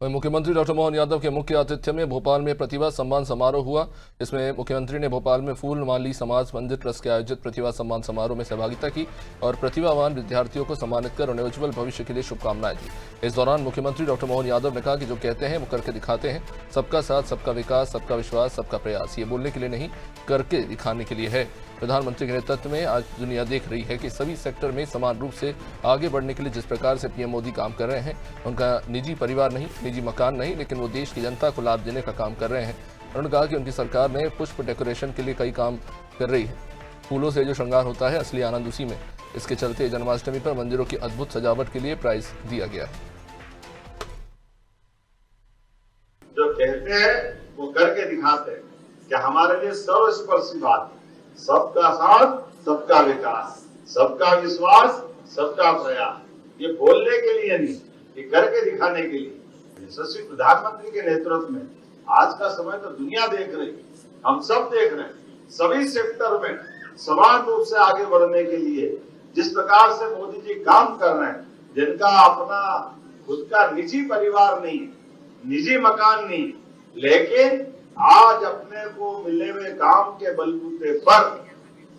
वहीं मुख्यमंत्री डॉक्टर मोहन यादव के मुख्य आतिथ्य में भोपाल में प्रतिभा सम्मान समारोह हुआ। इसमें मुख्यमंत्री ने भोपाल में फूल माली समाज मंदिर ट्रस्ट के आयोजित प्रतिभा सम्मान समारोह में सहभागिता की और प्रतिभावान विद्यार्थियों को सम्मानित कर उन्हें उज्जवल भविष्य के लिए शुभकामनाएं दी। इस दौरान मुख्यमंत्री डॉक्टर मोहन यादव ने कहा कि जो कहते हैं वो करके दिखाते हैं। सबका साथ, सबका विकास, सबका विश्वास, सबका प्रयास, ये बोलने के लिए नहीं, करके दिखाने के लिए है। प्रधानमंत्री के नेतृत्व में आज दुनिया देख रही है कि सभी सेक्टर में समान रूप से आगे बढ़ने के लिए जिस प्रकार से पीएम मोदी काम कर रहे हैं, उनका निजी परिवार नहीं, निजी मकान नहीं, लेकिन वो देश की जनता को लाभ देने का काम कर रहे हैं। उन्होंने कहा कि उनकी सरकार ने पुष्प डेकोरेशन के लिए कई काम कर रही है। फूलों से जो श्रृंगार होता है, असली आनंद उसी में। इसके चलते जन्माष्टमी पर मंदिरों की अद्भुत सजावट के लिए प्राइज दिया गया है। जो कहते हैं वो करके दिखाते हैं कि हमारे लिए सर्वस्पर्शी बात है। सबका साथ, सबका विकास, सबका विश्वास, सबका प्रयास, ये बोलने के लिए नहीं, ये करके दिखाने के लिए। यशस्वी प्रधानमंत्री के नेतृत्व में आज का समय तो दुनिया देख रही, हम सब देख रहे हैं। सभी सेक्टर में समान रूप से आगे बढ़ने के लिए जिस प्रकार से मोदी जी काम कर रहे हैं, जिनका अपना खुद का निजी परिवार नहीं, निजी मकान नहीं, लेकिन आज अपने को मिले हुए काम के बलबूते पर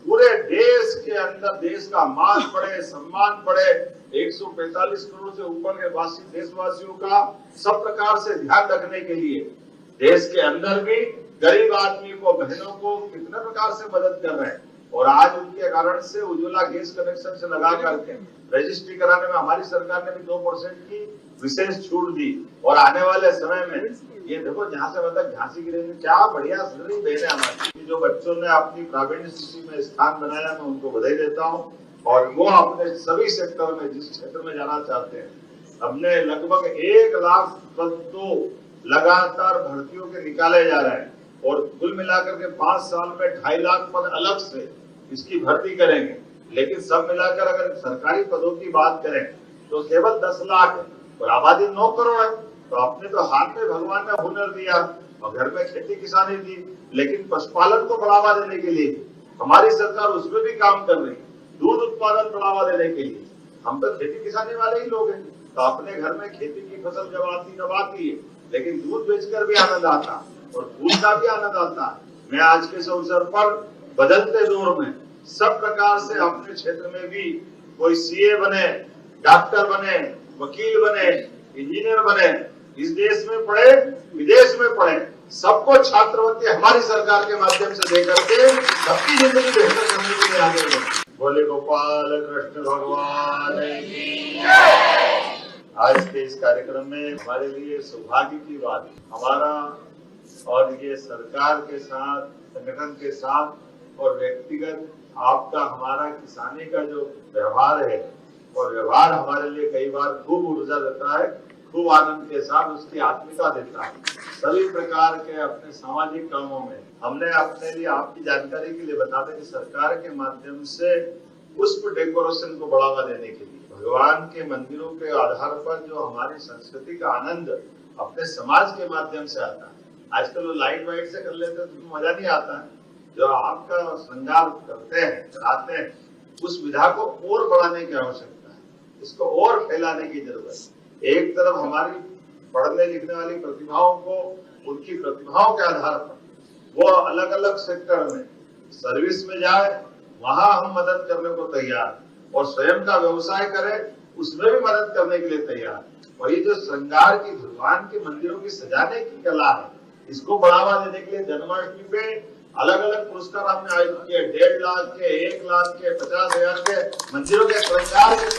पूरे देश के अंदर देश का मान बढ़े, सम्मान बढ़े। 145 करोड़ से ऊपर के देशवासियों का सब प्रकार से ध्यान रखने के लिए देश के अंदर भी गरीब आदमी को, बहनों को कितने प्रकार से मदद कर रहे हैं। और आज उनके कारण से उज्ज्वला गैस कनेक्शन से लगा करके रजिस्ट्री कराने में हमारी सरकार ने भी 2% की विशेष छूट दी। और आने वाले समय में ये देखो, जहाँ से मतलब झांसी की रेंज, क्या बढ़िया सुंदरी बहन है हमारी। जो बच्चों ने अपनी प्रावीण्य सूची में स्थान बनाया, मैं उनको बधाई देता हूँ। और वो अपने सभी सेक्टर में जिस क्षेत्र में जाना चाहते हैं, हमने लगभग 1 लाख पद तो लगातार भर्तियों के निकाले जा रहे हैं। और कुल मिलाकर के 5 साल में 2.5 लाख पद अलग से इसकी भर्ती करेंगे। लेकिन सब मिलाकर अगर सरकारी पदों की बात करें तो केवल 10 लाख है और आबादी 9 करोड़ है। तो अपने तो हाथ में भगवान ने हुनर दिया और घर में खेती किसानी दी, लेकिन पशुपालन को बढ़ावा देने के लिए हमारी सरकार उसमें भी काम कर रही है। दूध उत्पादन बढ़ावा देने के लिए हम तो खेती किसानी वाले ही लोग हैं, तो अपने घर में खेती की फसल जब आती है, लेकिन दूध बेचकर भी आनंद आता और फूल का भी आनंद आता है। मैं आज के इस अवसर पर बदलते दौर में सब प्रकार से अपने क्षेत्र में भी कोई सीए बने, डॉक्टर बने, वकील बने, इंजीनियर बने, इस देश में पढ़े, विदेश में पढ़े, सबको छात्रवृत्ति हमारी सरकार के माध्यम से देकर के सबकी जिंदगी बेहतर करने के लिए आगे बढ़े। बोले गोपाल कृष्ण भगवान की। आज के इस कार्यक्रम में हमारे लिए सौभाग्य की बात है, हमारा और ये सरकार के साथ, संगठन के साथ और व्यक्तिगत आपका हमारा किसानी का जो व्यवहार है, और व्यवहार हमारे लिए कई बार खूब ऊर्जा देता है, खूब आनंद के साथ उसकी आत्मिकता देता है। सभी प्रकार के अपने सामाजिक कामों में हमने अपने लिए, आपकी जानकारी के लिए बता दें कि सरकार के माध्यम से पुष्प डेकोरेशन को बढ़ावा देने के लिए भगवान के मंदिरों के आधार पर जो हमारी संस्कृति का आनंद अपने समाज के माध्यम से आता है। आजकल वो लाइट वाइट से कर लेते तो मजा नहीं आता है। जो आपका श्रृंगार करते हैं, चढ़ाते हैं, उस विधा को और बढ़ाने की आवश्यकता है, इसको और फैलाने की जरूरत है। एक तरफ हमारी पढ़ने लिखने वाली प्रतिभाओं को उनकी प्रतिभाओं के आधार पर वो अलग अलग सेक्टर में सर्विस में जाए, वहां हम मदद करने को तैयार, और स्वयं का व्यवसाय करें उसमें भी मदद करने के लिए तैयार। और ये जो श्रृंगार की, भगवान के मंदिरों की सजाने की कला है, इसको बढ़ावा देने के लिए जन्माष्टमी पे अलग अलग पुरस्कार हमने आयोजित किए। 1.5 लाख के, 1 लाख के, 50,000 के मंदिरों के श्रृंगार के